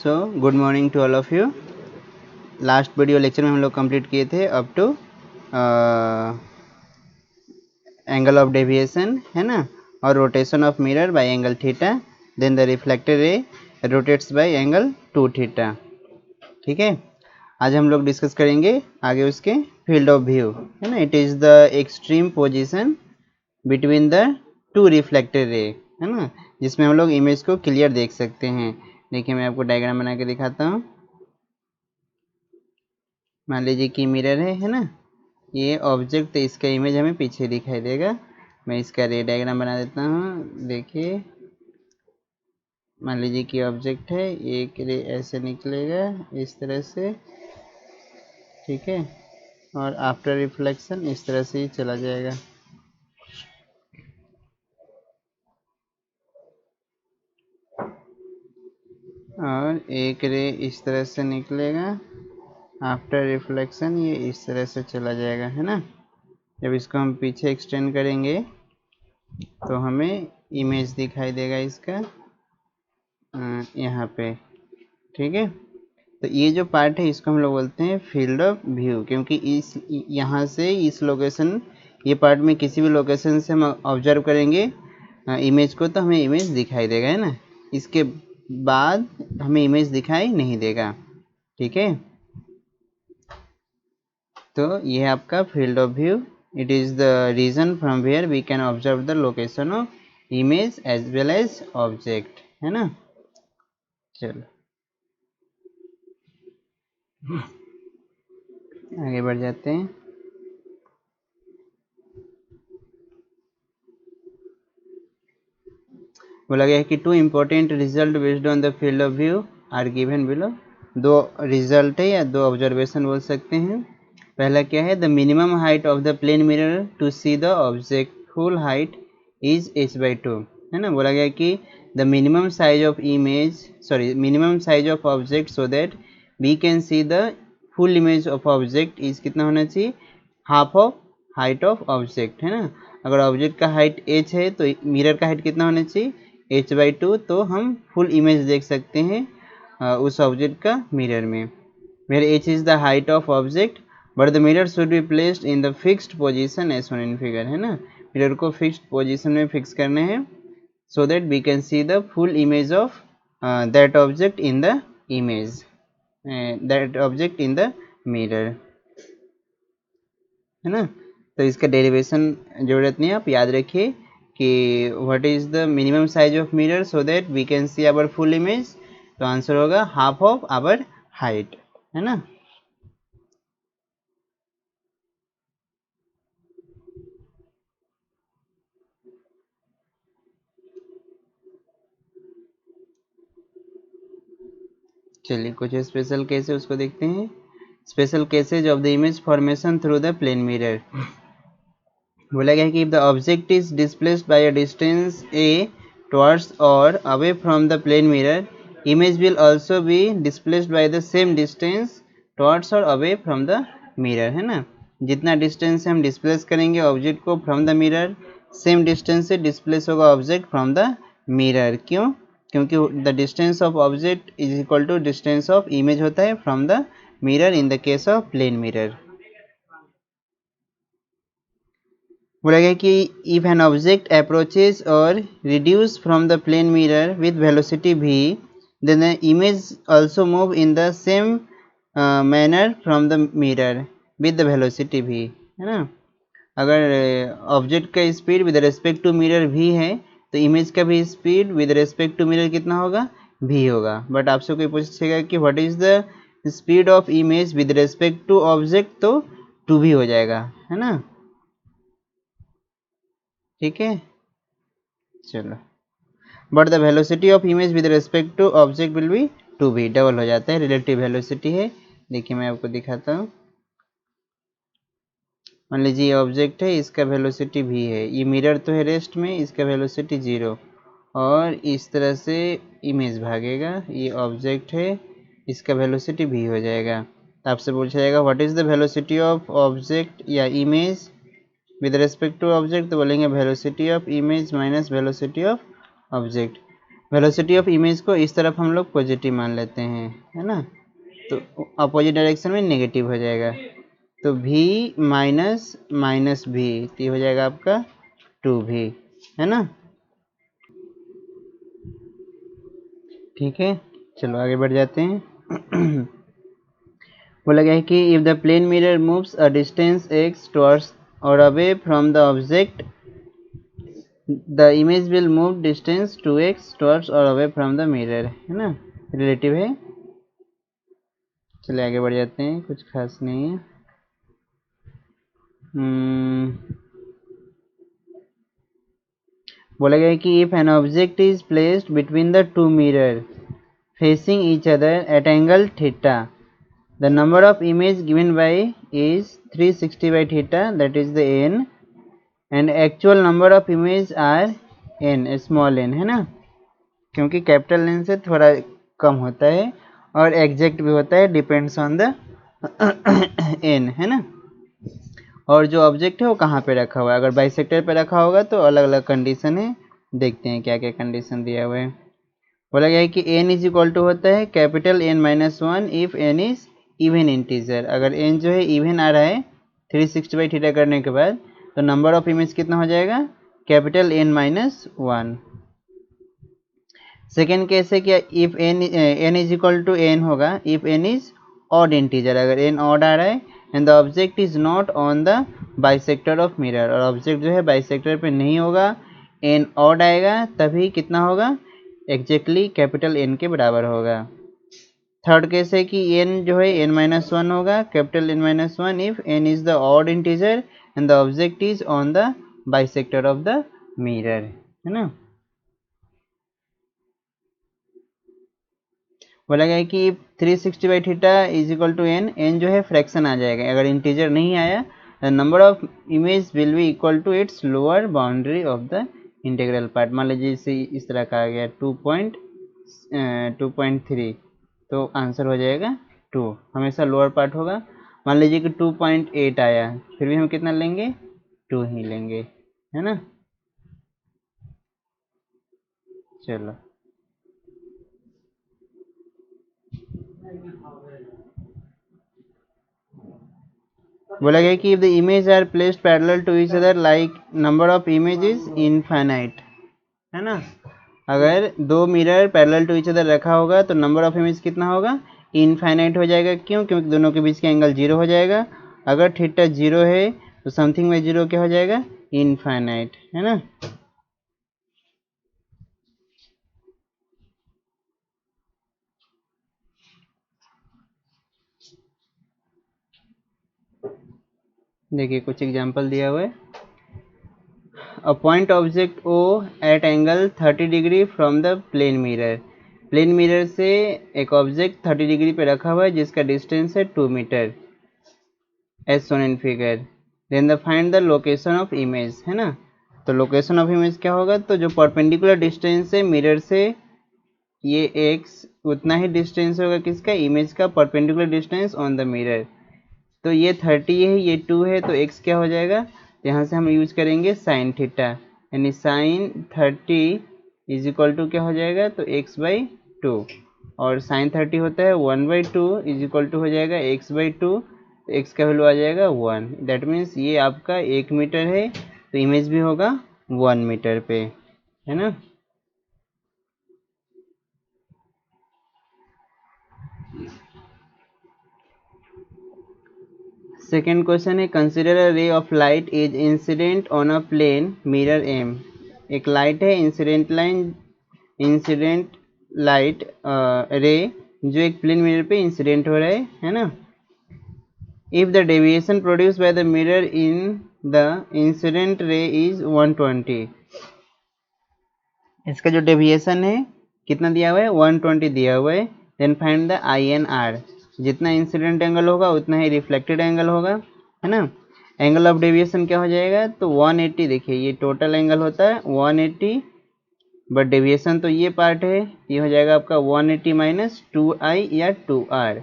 So good morning to all of you. Last video lecture में हम लोग complete किए थे up to angle of deviation, है ना, और rotation of mirror by angle theta, then the reflected ray rotates by angle 2 theta. ठीक है, आज हम लोग डिस्कस करेंगे आगे उसके फील्ड ऑफ व्यू, है ना। It is the extreme position between the two reflected ray, है ना, जिसमें हम लोग इमेज को क्लियर देख सकते हैं। देखिए मैं आपको डायग्राम बना के दिखाता हूँ। मान लीजिए कि मिरर है ना, ये ऑब्जेक्ट, तो इसका इमेज हमें पीछे दिखाई देगा। मैं इसका रे डायग्राम बना देता हूँ। देखिए मान लीजिए कि ऑब्जेक्ट है, एक रे ऐसे निकलेगा इस तरह से, ठीक है, और आफ्टर रिफ्लेक्शन इस तरह से ही चला जाएगा। और एक रे इस तरह से निकलेगा, आफ्टर रिफ्लेक्शन ये इस तरह से चला जाएगा, है ना। जब इसको हम पीछे एक्सटेंड करेंगे तो हमें इमेज दिखाई देगा इसका यहाँ पे, ठीक है। तो ये जो पार्ट है इसको हम लोग बोलते हैं फील्ड ऑफ व्यू, क्योंकि इस यहाँ से इस लोकेशन, ये पार्ट में किसी भी लोकेशन से हम ऑब्जर्व करेंगे इमेज को तो हमें इमेज दिखाई देगा, है ना। इसके बाद हमें इमेज दिखाई नहीं देगा, ठीक है। तो ये है आपका field of view. It is the region from where we can observe the location of image as well as object, है ना। चलो आगे बढ़ जाते हैं। बोला गया है कि two important result based on the field of view are given below. दो रिजल्ट है या दो ऑब्जर्वेशन बोल सकते हैं। पहला क्या है, the minimum height of the plane mirror to see the object full height is h/2, है ना। बोला गया कि the minimum size of image, minimum size of object so that we can see the full image of object is कितना होना चाहिए, half of height of object, है ना। अगर ऑब्जेक्ट का हाइट h है तो मिरर का हाइट कितना होना चाहिए, h/2, तो हम फुल इमेज देख सकते हैं उस ऑब्जेक्ट का मिरर में। Where h is the height of object but the mirror should be placed in the fixed position as shown in figure, है ना। मिरर को फिक्स्ड पोजीशन में फिक्स करने हैं so that we can see the full image of that object in the image, that object in the mirror, है ना। तो इसका डेरिवेशन जरूरत नहीं है, आप याद रखिए कि what is the minimum size of mirror so that we can see our full image. तो आंसर होगा हाफ ऑफ आवर हाइट, है ना। चलिए कुछ स्पेशल केस है उसको देखते हैं। Special cases of the image formation through the plane mirror. बोला गया है कि if the object is displaced by a distance a towards और away from the plane mirror, image will also be displaced by the same distance towards और away from the mirror, है ना। जितना distance से हम डिस्प्लेस करेंगे object को from the mirror, same distance से डिस्प्लेस होगा ऑब्जेक्ट फ्रॉम द मिरर। क्यों? क्योंकि the distance of object is equal to distance of image होता है from the mirror in the case of plane mirror. बोला गया कि इफ एन ऑब्जेक्ट अप्रोचेज और reduce from the plane mirror with velocity v, then the image also move in the same manner from the mirror with the velocity v, है ना। अगर object का speed with respect to mirror v है तो image का भी speed with respect to mirror कितना होगा, v होगा। बट आपसे कोई पूछेगा कि what is the speed of image with respect to object, तो 2v हो जाएगा, है ना। ठीक है, चलो। But the velocity of image with respect to object will be 2v, double हो जाता है, रिलेटिव वेलोसिटी है। देखिए मैं आपको दिखाता हूँ। मान लीजिए ये ऑब्जेक्ट है, इसका वेलोसिटी v है, ये मिरर तो है रेस्ट में, इसका वेलोसिटी 0, और इस तरह से इमेज भागेगा। ये ऑब्जेक्ट है, इसका वेलोसिटी v हो जाएगा। तो आपसे पूछा जाएगा what is the velocity of object या image with respect to object, तो बोलेंगे velocity of image minus velocity of object. Velocity of image को इस तरफ हम लोग पॉजिटिव मान लेते हैं, है ना, तो अपोजिट डायरेक्शन में नेगेटिव हो जाएगा, तो v माइनस माइनस भी, तो ये हो जाएगा आपका 2v, है ना। ठीक है, चलो आगे बढ़ जाते हैं। बोला गया है कि if the plane mirror moves a distance x towards और away from the object, the image will move distance 2x towards और अवे फ्रॉम द मिरर, है ना, रिलेटिव है। चलिए आगे बढ़ जाते हैं, कुछ खास नहीं है। बोला गया है कि if an object is placed between the two mirror facing each other at angle theta, the number of image given by is 360 by theta, that is the n, and actual number of image are n, small n, है ना, क्योंकि capital n से थोड़ा कम होता है और exact भी होता है, डिपेंड्स ऑन द n, है ना। और जो ऑब्जेक्ट है वो कहाँ पे रखा हुआ है, अगर बाइसेक्टर पे रखा होगा तो अलग अलग कंडीशन है, देखते हैं क्या क्या कंडीशन दिया हुआ है। बोला गया है कि n इज इक्वल टू होता है capital N minus one if n is even integer, अगर n जो है इवन आ रहा है 360 बाई थीटा करने के बाद, तो नंबर ऑफ इमेज कितना हो जाएगा, capital N minus one. Second case है क्या, if n is equal to n होगा if n is odd integer, अगर n ऑड आ रहा है and the object is not on the bisector of mirror, और ऑब्जेक्ट जो है बाइसेक्टर पे नहीं होगा, n ऑड आएगा, तभी कितना होगा, एग्जैक्टली कैपिटल N के बराबर होगा। थर्ड केस है कि n जो है n माइनस वन होगा, capital N minus one if n is the odd integer and the object is on the bisector of the mirror, है ना। बोला गया है कि 360 by theta is equal to n, n जो है फ्रैक्शन आ जाएगा, अगर इंटीजर नहीं आया the number of image will be equal to its lower boundary of the integral part. मान लीजिए इसे इस तरह का आ गया 2.3, तो आंसर हो जाएगा 2, हमेशा लोअर पार्ट होगा। मान लीजिए कि 2.8 आया, फिर भी हम कितना लेंगे, 2 ही लेंगे, है ना। चलो बोला गया कि if the image are placed parallel to each other like number of image is infinite, है ना, अगर दो mirror parallel to each other रखा होगा तो नंबर ऑफ इमेज कितना होगा, इनफाइनाइट हो जाएगा। क्यों, क्योंकि दोनों के बीच का एंगल जीरो हो जाएगा, अगर थीटा जीरो है तो समथिंग में जीरो क्या हो जाएगा, इनफाइनाइट, है ना। देखिए कुछ एग्जांपल दिया हुआ है। A point object O at angle 30 degree from the plane mirror, plane mirror से एक ऑब्जेक्ट 30 डिग्री पे रखा हुआ है जिसका डिस्टेंस है 2 metre, as shown in figure, then the find the location of image, है ना। तो लोकेशन ऑफ इमेज क्या होगा, तो जो परपेंडिकुलर डिस्टेंस है मिरर से, ये x उतना ही डिस्टेंस होगा किसका, इमेज का, perpendicular distance on the mirror. तो ये 30 है, ये 2 है, तो x क्या हो जाएगा, यहाँ से हम यूज करेंगे साइन थीटा, यानी साइन 30 इज इक्वल टू क्या हो जाएगा, तो x बाई 2, और साइन 30 होता है 1/2 इज इक्वल टू हो जाएगा x/2, तो x का वैल्यू आ जाएगा 1, दैट मीन्स ये आपका 1 मीटर है, तो इमेज भी होगा 1 मीटर पे, है ना। सेकेंड क्वेश्चन है, consider a ray of light is incident on a plane mirror M, एक लाइट है, इंसिडेंट लाइट रे जो एक प्लेन मिरर पे इंसिडेंट हो रहा है ना। If the deviation produce by the mirror in the incident ray is 120, इसका जो डेविएशन है कितना दिया हुआ है, 120 दिया हुआ है, देन फाइंड द INR, जितना इंसिडेंट एंगल होगा उतना ही रिफ्लेक्टेड एंगल होगा, है ना। एंगल ऑफ डेविएशन क्या हो जाएगा, तो 180, देखिए ये टोटल एंगल होता है 180, बट डेविएशन तो ये पार्ट है, ये हो जाएगा आपका 180 माइनस 2i या 2r,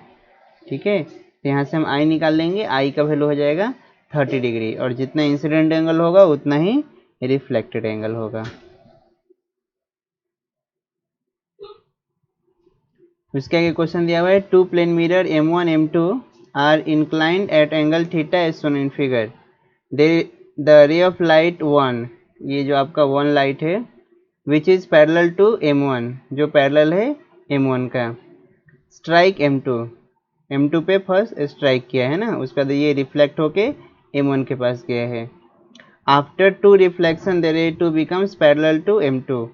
ठीक है। तो यहाँ से हम i निकाल लेंगे, i का वैल्यू हो जाएगा 30 डिग्री, और जितना इंसिडेंट एंगल होगा उतना ही रिफ्लेक्टेड एंगल होगा। उसके आगे क्वेश्चन दिया हुआ है two plane mirror M1 M2 are inclined at angle theta as shown in figure. The ray of light one, ये जो आपका वन लाइट है, which is parallel to M1, जो पैरेलल है M1 का, स्ट्राइक M2 पे फर्स्ट स्ट्राइक किया है ना, उसका ये रिफ्लेक्ट होके M1 के पास गया है। After two reflection the ray two becomes parallel to M2,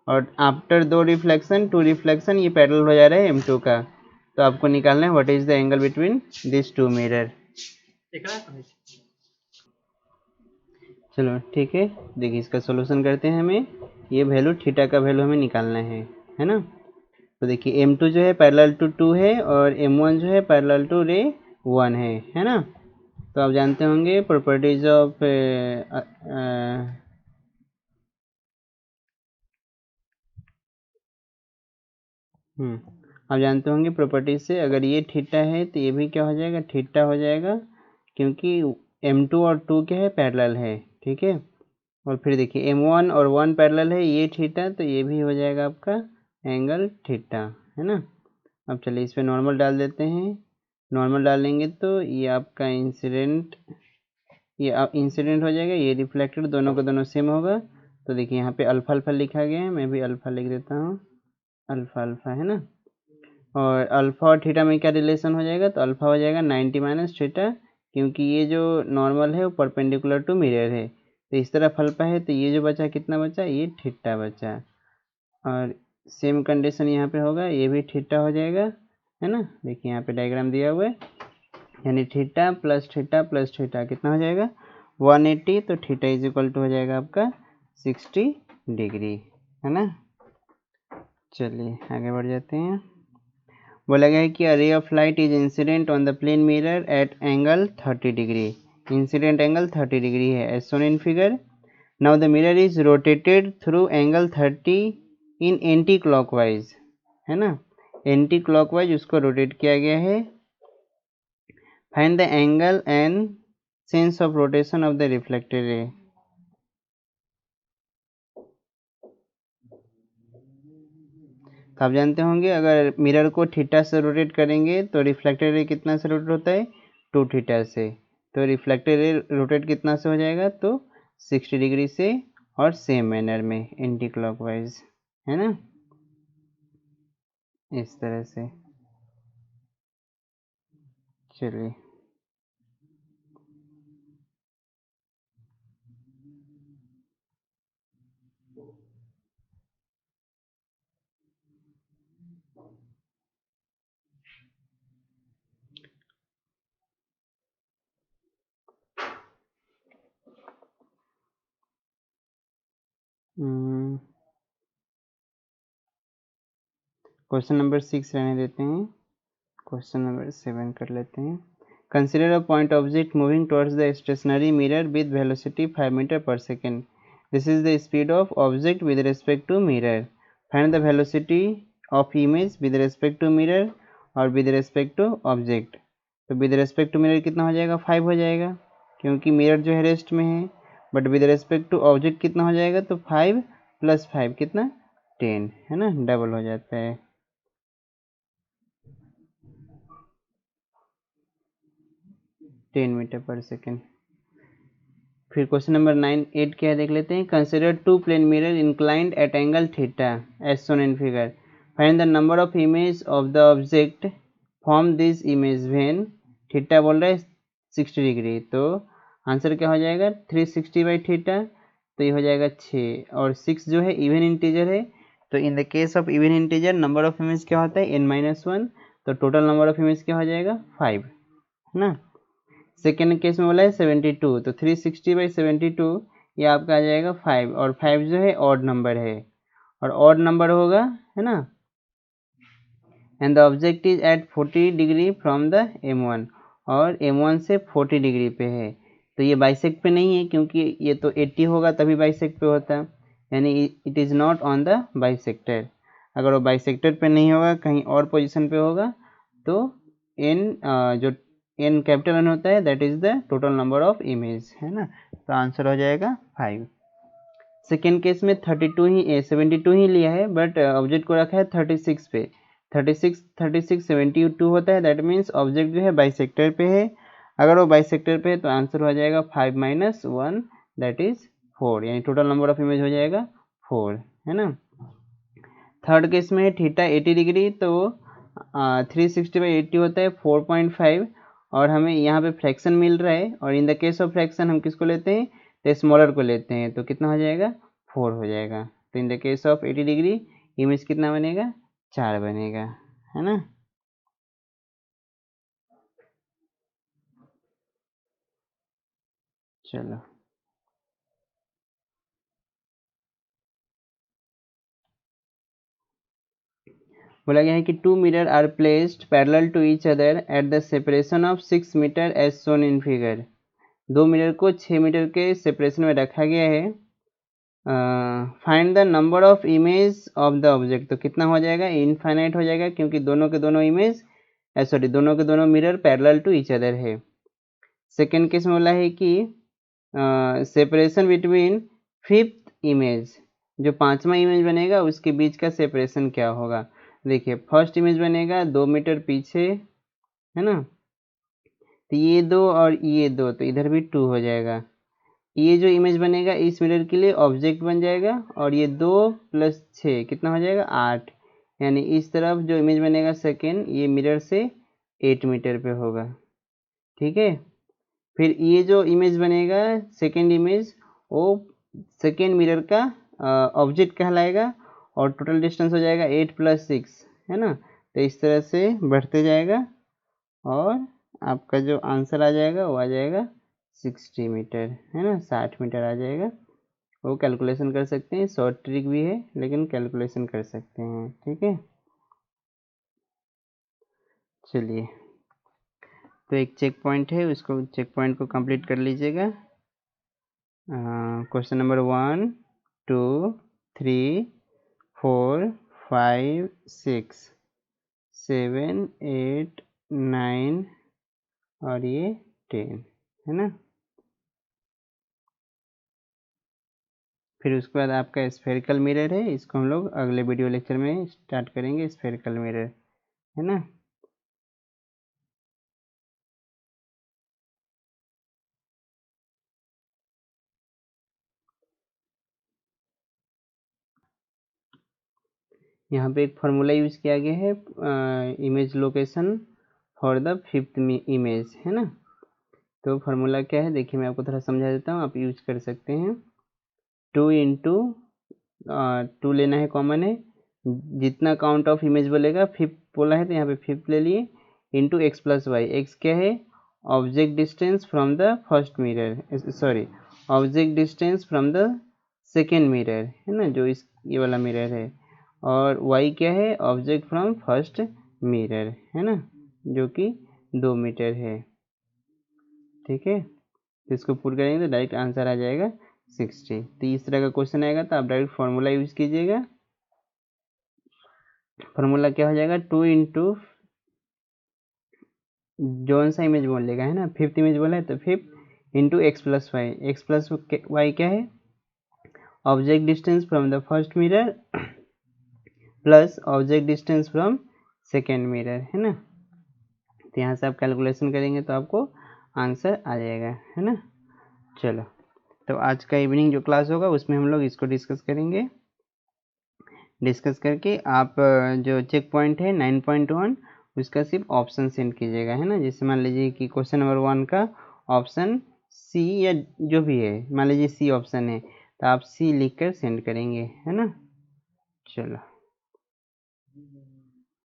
और आफ्टर दो रिफ्लेक्शन, टू रिफ्लेक्शन, ये पैरेलल हो जा रहा है M2 का। तो आपको निकालना है what is the angle between this two mirror. चलो ठीक है, देखिए इसका सॉल्यूशन करते हैं। हमें ये वैल्यू थीटा का वैल्यू हमें निकालना है ना। तो देखिए M2 जो है पैरेलल टू 2 है और M1 जो है पैरेलल टू रे 1 है ना। तो आप जानते होंगे प्रॉपर्टीज ऑफ आप जानते होंगे प्रॉपर्टीज से, अगर ये थीटा है तो ये भी क्या हो जाएगा, थीटा हो जाएगा, क्योंकि M2 और 2 क्या है, पैरेलल है। ठीक है, और फिर देखिए M1 और 1 पैरेलल है, ये थीटा, तो ये भी हो जाएगा आपका एंगल थीटा, है ना। अब चलिए इस पर नॉर्मल डाल देते हैं। नॉर्मल डालेंगे तो ये आपका इंसिडेंट, ये इंसिडेंट हो जाएगा, ये रिफ्लेक्टेड, दोनों का दोनों सेम होगा। तो देखिए यहाँ पे अल्फा अल्फा लिखा गया है, मैं भी अल्फा लिख देता हूँ, अल्फा अल्फा, है ना। और अल्फा और थीटा में क्या रिलेशन हो जाएगा, तो अल्फा हो जाएगा 90 माइनस थीटा, क्योंकि ये जो नॉर्मल है वो परपेंडिकुलर टू मिरर है, तो इस तरफ अल्फा है, तो ये जो बचा कितना बचा, ये थीटा बचा। और सेम कंडीशन यहाँ पे होगा, ये भी थीटा हो जाएगा, है ना। देखिए यहाँ पे डायग्राम दिया हुआ है, यानी थीटा प्लस थीटा कितना हो जाएगा 180, तो थीटा इज इक्वल टू हो जाएगा आपका 60 डिग्री, है ना। चलिए आगे बढ़ जाते हैं। बोला गया है कि a ray of light is incident on the plane mirror at angle 30 degree. Incident angle 30 degree है as shown in figure. Now the mirror is rotated through angle 30 in anti clockwise, है ना, एंटी क्लॉकवाइज उसको rotate किया गया है। Find the angle and sense of rotation of the reflected ray. तो आप जानते होंगे अगर मिरर को थीटा से रोटेट करेंगे तो रिफ्लेक्टेड रे कितना से रोटेट होता है, 2 थीटा से। तो रिफ्लेक्टेड रे रोटेट कितना से हो जाएगा, तो 60 डिग्री से, और सेम मैनर में एंटी क्लॉकवाइज, है ना, इस तरह से। चलिए क्वेश्चन नंबर 6 रहने देते हैं, क्वेश्चन नंबर 7 कर लेते हैं। Consider a point object moving towards the stationary mirror with velocity 5 metre per second. This is the speed of object with respect to mirror. Find the velocity of image with respect to mirror और with respect to object. तो with respect to mirror कितना हो जाएगा, 5 हो जाएगा, क्योंकि mirror जो है रेस्ट में है। But with respect to object कितना हो जाएगा, तो 5 प्लस 5 कितना, 10, है ना, डबल हो जाता है। 10 मीटर पर सेकेंड। फिर क्वेश्चन नंबर 8 क्या है देख लेते हैं। Consider two plane mirror inclined at angle theta as shown in figure. Find the number of image of the object form this image when theta बोल रहा है 60 डिग्री, तो आंसर क्या हो जाएगा 360 बाई थीटा, तो ये हो जाएगा 6, और 6 जो है इवन इंटीजर है, तो इन the case of even integer number of image क्या होता है n-1, तो टोटल नंबर ऑफ इमेज क्या हो जाएगा 5, है ना। सेकेंड केस में बोला है 72, तो 360 बाई 72 ये आपका आ जाएगा 5, और 5 जो है ऑड नंबर है, और ऑड नंबर होगा, है ना। And the object is at 40 degree from the M1, और M1 से 40 डिग्री पे है, तो ये बाइसेक्ट पे नहीं है, क्योंकि ये तो 80 होगा तभी बाइसेक्ट पे होता, यानी it is not on the bisector. अगर वो बाइसेक्टर पे नहीं होगा, कहीं और पोजीशन पे होगा, तो एन जो एन कैपिटल एन होता है that is the total number of image, है ना। तो आंसर हो जाएगा 5। सेकेंड केस में 32 ही 72 ही लिया है, बट ऑब्जेक्ट को रखा है 36 पे, 36 72 होता है, दैट मीन्स ऑब्जेक्ट जो है बाइसेक्टर पे है। अगर वो बाइसेक्टर पे है तो आंसर हो जाएगा 5 - 1 दैट इज 4, यानी टोटल नंबर ऑफ इमेज हो जाएगा 4, है ना। थर्ड केस में है थीटा 80 डिग्री, तो 360/80 होता है 4.5, और हमें यहाँ पे फ्रैक्शन मिल रहा है, और इन द केस ऑफ फ्रैक्शन हम किसको लेते हैं, तो स्मॉलर को लेते हैं, तो कितना हो जाएगा 4 हो जाएगा। तो इन the case of 80 degree image कितना बनेगा, 4 बनेगा, है ना। चलो, बोला गया है कि 2 mirror are placed parallel to each other at the separation of 6 metre as shown in figure. 2 mirror को 6 मीटर के सेपरेशन में रखा गया है। Find the number of image of the object, तो कितना हो जाएगा, इनफाइनाइट हो जाएगा, क्योंकि दोनों के दोनों इमेज दोनों के दोनों mirror parallel to each other है। सेकेंड केस में बोला है कि सेपरेशन बिटवीन फिफ्थ इमेज, जो पांचवा इमेज बनेगा उसके बीच का सेपरेशन क्या होगा। देखिए फर्स्ट इमेज बनेगा 2 मीटर पीछे, है ना, तो ये 2 और ये 2, तो इधर भी 2 हो जाएगा। ये जो इमेज बनेगा इस मिरर के लिए ऑब्जेक्ट बन जाएगा, और ये 2 + 6 कितना हो जाएगा 8, यानी इस तरफ जो इमेज बनेगा सेकेंड, ये मिरर से 8 मीटर पे होगा, ठीक है। फिर ये जो इमेज बनेगा सेकेंड इमेज, वो सेकेंड मिरर का ऑब्जेक्ट कहलाएगा, और टोटल डिस्टेंस हो जाएगा 8 + 6, है ना। तो इस तरह से बढ़ते जाएगा, और आपका जो आंसर आ जाएगा वो आ जाएगा 60 मीटर, है ना, 60 मीटर आ जाएगा। वो कैलकुलेशन कर सकते हैं, शॉर्ट ट्रिक भी है लेकिन कैलकुलेशन कर सकते हैं, ठीक है। चलिए, तो एक चेक पॉइंट है, उसको चेक पॉइंट को कंप्लीट कर लीजिएगा। क्वेश्चन नंबर 1 2 3 4 5 6 7 8 9 और ये 10, है ना। फिर उसके बाद आपका स्फेरिकल मिरर है, इसको हम लोग अगले वीडियो लेक्चर में स्टार्ट करेंगे, स्फेरिकल मिरर, है ना। यहाँ पे एक फार्मूला यूज किया गया है, image location for the fifth image, है ना। तो फार्मूला क्या है, देखिए मैं आपको थोड़ा समझा देता हूँ, आप यूज कर सकते हैं। 2 इंटू 2 लेना है, कॉमन है, जितना काउंट ऑफ इमेज बोलेगा, फिफ्थ बोला है तो यहाँ पे फिफ्थ ले लिए, इंटू x + y। x क्या है, object distance from the first mirror, sorry object distance from the second mirror, है ना, जो इस ये वाला मिरर है, और y क्या है, ऑब्जेक्ट फ्रॉम फर्स्ट मिरर, है ना, जो कि 2 मीटर है, ठीक है। तो इसको पुट करेंगे तो डायरेक्ट आंसर आ जाएगा 60। तो इस तरह का क्वेश्चन आएगा तो आप डायरेक्ट फार्मूला यूज कीजिएगा। फार्मूला क्या हो जाएगा, 2 इंटू जौन सा इमेज बोलेगा, है ना, फिफ्थ इमेज बोला है तो fifth into x + y। x + y क्या है, object distance from the first mirror plus object distance from second mirror, है ना। तो यहाँ से आप कैलकुलेशन करेंगे तो आपको आंसर आ जाएगा, है ना। चलो, तो आज का इवनिंग जो क्लास होगा उसमें हम लोग इसको डिस्कस करेंगे। डिस्कस करके आप जो चेक पॉइंट है 9.1 उसका सिर्फ ऑप्शन सेंड कीजिएगा, है ना। जैसे मान लीजिए कि क्वेश्चन नंबर 1 का ऑप्शन सी या जो भी है, मान लीजिए सी ऑप्शन है, तो आप सी लिख कर सेंड करेंगे, है ना। चलो।